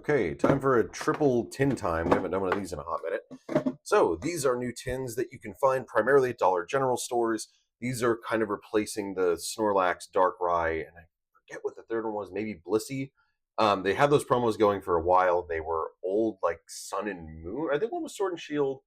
Okay, time for a triple tin time. We haven't done one of these in a hot minute. So these are new tins that you can find primarily at Dollar General stores. These are kind of replacing the Snorlax Dark Rye, and I forget what the third one was, maybe Blissey. They had those promos going for a while. They were old, like Sun and Moon. I think one was Sword and Shield.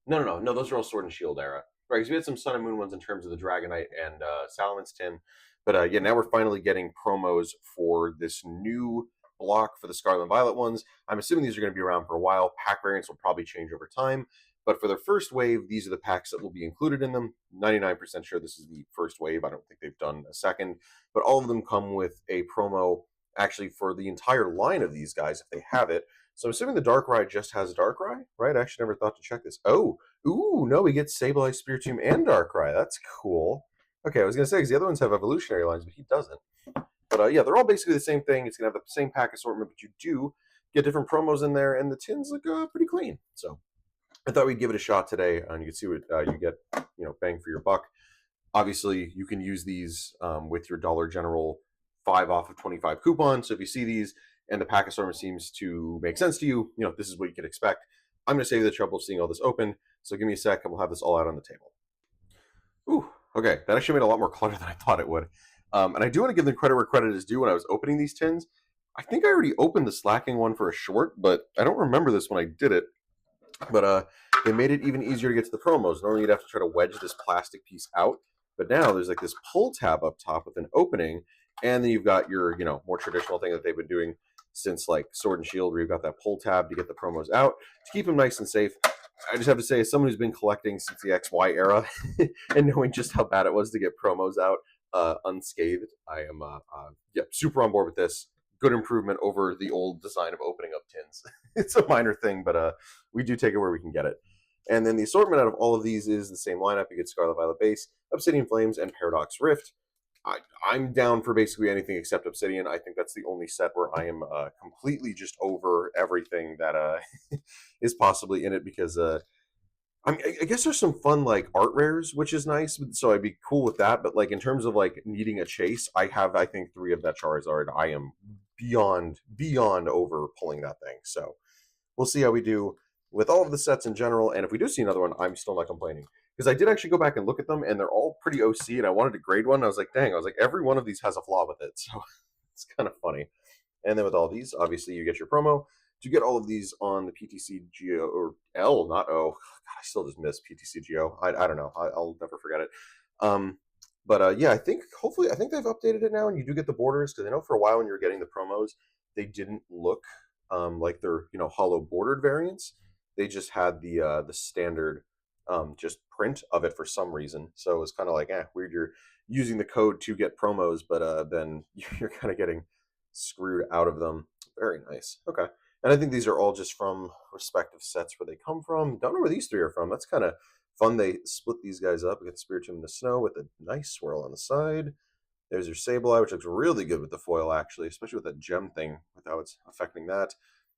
No. Those are all Sword and Shield era. Right, because we had some Sun and Moon ones in terms of the Dragonite and Salaman's tin. But yeah, now we're finally getting promos for this new block for the Scarlet and Violet ones. I'm assuming these are going to be around for a while. Pack variants will probably change over time. But for their first wave, these are the packs that will be included in them. 99% sure this is the first wave. I don't think they've done a second. But all of them come with a promo actually for the entire line of these guys if they have it. So I'm assuming the Darkrai just has Darkrai, right? I actually never thought to check this. Oh, ooh, no, we get Sableye, Spiritomb, and Darkrai. That's cool. Okay, I was going to say, because the other ones have evolutionary lines, but he doesn't. But yeah, they're all basically the same thing. It's going to have the same pack assortment, but you do get different promos in there, and the tins look pretty clean. So I thought we'd give it a shot today, and you can see what you get, bang for your buck. Obviously, you can use these with your Dollar General 5 off of 25 coupon. So if you see these and the pack assortment seems to make sense to you, this is what you can expect. I'm going to save you the trouble of seeing all this open. So give me a sec, and we'll have this all out on the table. Ooh, okay. That actually made a lot more clutter than I thought it would. And I do want to give them credit where credit is due. When I was opening these tins, I think I already opened the slacking one for a short, but I don't remember this when I did it. But they made it even easier to get to the promos. Normally you'd have to try to wedge this plastic piece out, but now there's like this pull tab up top with an opening, and then you've got your more traditional thing that they've been doing since like Sword and Shield, where you've got that pull tab to get the promos out to keep them nice and safe. I just have to say, as someone who's been collecting since the XY era and knowing just how bad it was to get promos out unscathed, I am super on board with this. Good improvement over the old design of opening up tins. It's a minor thing, but we do take it where we can get it. And then the assortment out of all of these is the same lineup. You get Scarlet Violet Base, Obsidian Flames, and Paradox Rift. I'm down for basically anything except Obsidian. I think that's the only set where I am completely just over everything that is possibly in it because I guess there's some fun like art rares, which is nice. So I'd be cool with that. But like in terms of like needing a chase, I think 3 of that Charizard. I am beyond over pulling that thing. So we'll see how we do with all of the sets in general. And if we do see another one, I'm still not complaining because I did actually go back and look at them, and they're all pretty OC. And I wanted to grade one. I was like, dang, every one of these has a flaw with it. So it's kind of funny. And then with all these, obviously you get your promo. To get all of these on the PTC Geo or L, not O. God, I still just miss PTC Geo. I don't know. I'll never forget it. But yeah, I think they've updated it now, and you do get the borders because I know for a while when you were getting the promos, they didn't look like they're hollow bordered variants. They just had the standard just print of it for some reason. So it was kind of like weird. You're using the code to get promos, but then you're kind of getting screwed out of them. Very nice. Okay. And I think these are all just from respective sets where they come from. Don't know where these 3 are from. That's kind of fun. They split these guys up. We got Spiritomb in the snow with a nice swirl on the side. There's your Sableye, which looks really good with the foil, actually, especially with that gem thing, with how it's affecting that.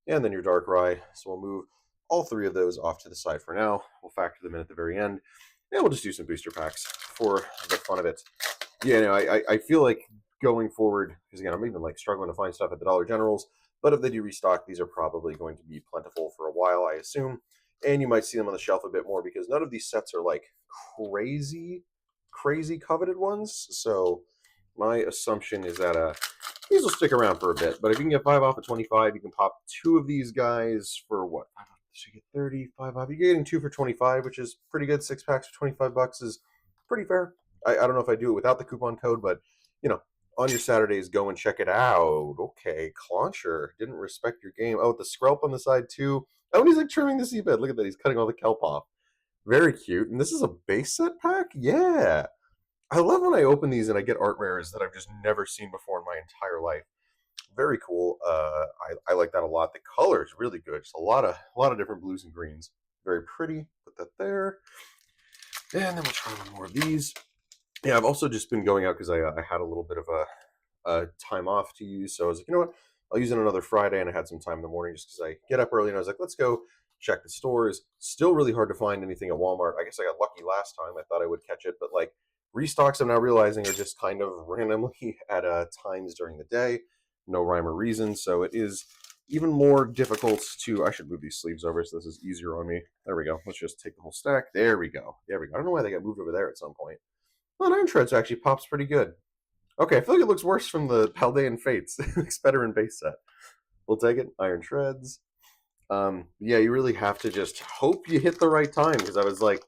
And then your Darkrai. So we'll move all 3 of those off to the side for now. We'll factor them in at the very end. And we'll just do some booster packs for the fun of it. Yeah, I feel like going forward, because again, I'm even like struggling to find stuff at the Dollar Generals. But if they do restock, these are probably going to be plentiful for a while, I assume. And you might see them on the shelf a bit more because none of these sets are like crazy coveted ones. So my assumption is that these will stick around for a bit. But if you can get 5 off of 25, you can pop 2 of these guys for what? So you get 35 off. You're getting 2 for 25, which is pretty good. 6 packs for $25 is pretty fair. I don't know if I do it without the coupon code, but on your Saturdays, go and check it out. Okay, Clauncher didn't respect your game. Oh, the Skrelp on the side too. Oh, and he's like trimming the seabed. Look at that. He's cutting all the kelp off. Very cute. And this is a base set pack? Yeah. I love when I open these and I get art rares that I've just never seen before in my entire life. Very cool. I like that a lot. The color is really good. Just a lot of different blues and greens. Very pretty. Put that there. And then we'll try one more of these. Yeah, I've also just been going out because I had a little bit of a time off to use. So I was like, you know what? I'll use it another Friday, and I had some time in the morning just because I get up early, and I was like, let's go check the stores. Still really hard to find anything at Walmart. I guess I got lucky last time. I thought I would catch it, but like restocks I'm now realizing are just kind of randomly at times during the day. No rhyme or reason. So it is even more difficult to. I should move these sleeves over so this is easier on me. There we go. Let's just take the whole stack. There we go. There we go. I don't know why they got moved over there at some point. Well, Iron Shreds actually pops pretty good. Okay, I feel like it looks worse from the Paldean Fates. It looks better in base set. We'll take it. Iron Shreds. Yeah, you really have to just hope you hit the right time because I was like,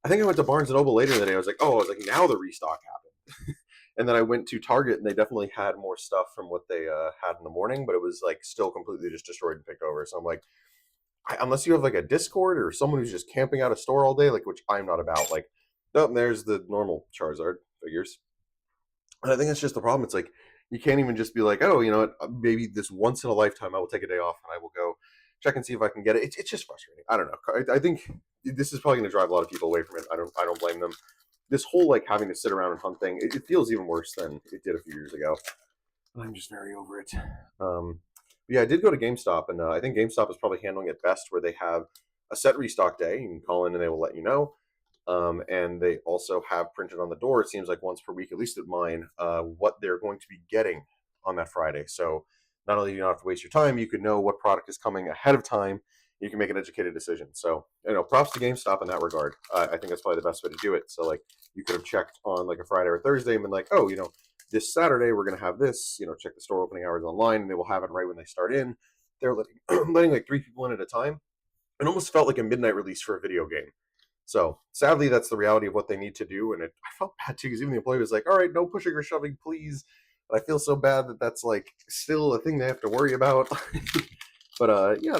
I think I went to Barnes and Noble later in the day. I was like, oh, I was like, now the restock happened. And then I went to Target and they definitely had more stuff from what they had in the morning, but it was like still completely just destroyed and picked over. So I'm like, unless you have like a Discord or someone who's just camping out a store all day, like which I'm not about, like, nope, there's the normal Charizard figures. And I think that's just the problem. It's like you can't even just be like, oh, you know what, maybe this once in a lifetime I will take a day off and I will go check and see if I can get it. It's just frustrating. I don't know. I think this is probably going to drive a lot of people away from it. I don't blame them. This whole like having to sit around and hunt thing, it feels even worse than it did a few years ago. I'm just very over it. Yeah, I did go to GameStop, and I think GameStop is probably handling it best, where they have a set restock day. You can call in, and they will let you know. And they also have printed on the door, it seems like once per week, at least at mine, what they're going to be getting on that Friday. So not only do you not have to waste your time, you can know what product is coming ahead of time. You can make an educated decision. So, props to GameStop in that regard. I think that's probably the best way to do it. So, like, you could have checked on like a Friday or Thursday and been like, oh, this Saturday we're going to have this. Check the store opening hours online, and they will have it right when they start in. They're letting like 3 people in at a time. It almost felt like a midnight release for a video game. So sadly, that's the reality of what they need to do, and I felt bad too because even the employee was like, "All right, no pushing or shoving, please." But I feel so bad that that's like still a thing they have to worry about. But yeah,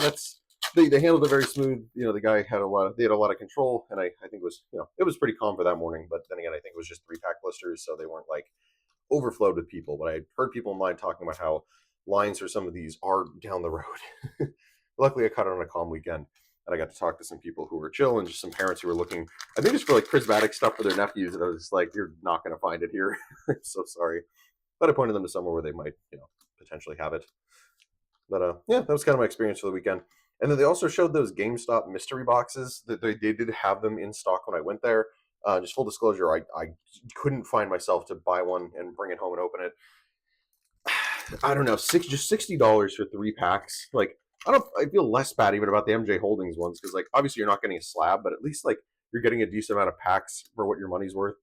they handled it very smooth. The guy had they had a lot of control, and I think it was it was pretty calm for that morning. But then again, I think it was just 3-pack blisters, so they weren't like overflowed with people. But I heard people in line talking about how lines for some of these are down the road. Luckily, I caught it on a calm weekend, and I got to talk to some people who were chill and just some parents who were looking. I think it's for like prismatic stuff for their nephews, and I was just like, "You're not going to find it here." I'm so sorry, but I pointed them to somewhere where they might, potentially have it. But yeah, that was kind of my experience for the weekend. And then they also showed those GameStop mystery boxes that they did have them in stock when I went there. Just full disclosure, I couldn't find myself to buy one and bring it home and open it. I don't know, just $60 for 3 packs. Like, I feel less bad even about the MJ Holdings ones because like obviously you're not getting a slab, but at least like you're getting a decent amount of packs for what your money's worth.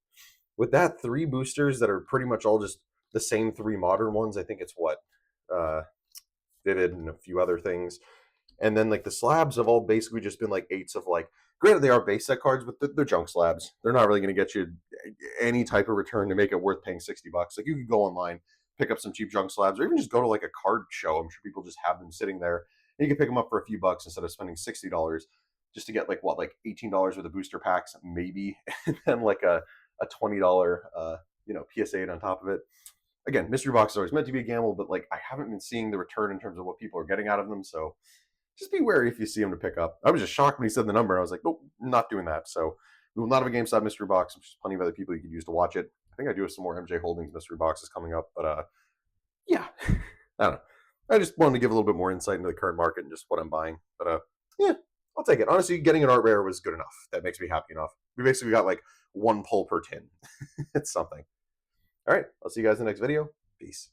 With that, 3 boosters that are pretty much all just the same 3 modern ones. I think it's what uh, Vivid and a few other things, and then like the slabs have all basically just been like eights of like. Granted, they are base set cards, but they're junk slabs. They're not really going to get you any type of return to make it worth paying $60. Like you could go online, pick up some cheap junk slabs, or even just go to like a card show. I'm sure people just have them sitting there. And you can pick them up for a few bucks instead of spending $60 just to get like like $18 worth of booster packs, maybe, and then like a $20 PSA on top of it. Again, mystery boxes are always meant to be a gamble, but like I haven't been seeing the return in terms of what people are getting out of them. So just be wary if you see them to pick up. I was just shocked when he said the number. I was like, nope, not doing that. So we will not have a GameStop mystery box. There's plenty of other people you could use to watch it. I think I do have some more MJ Holdings mystery boxes coming up, but yeah, I don't know. I just wanted to give a little bit more insight into the current market and just what I'm buying. But yeah, I'll take it. Honestly, getting an art rare was good enough. That makes me happy enough. We basically got like 1 pull per tin. It's something. All right, I'll see you guys in the next video. Peace.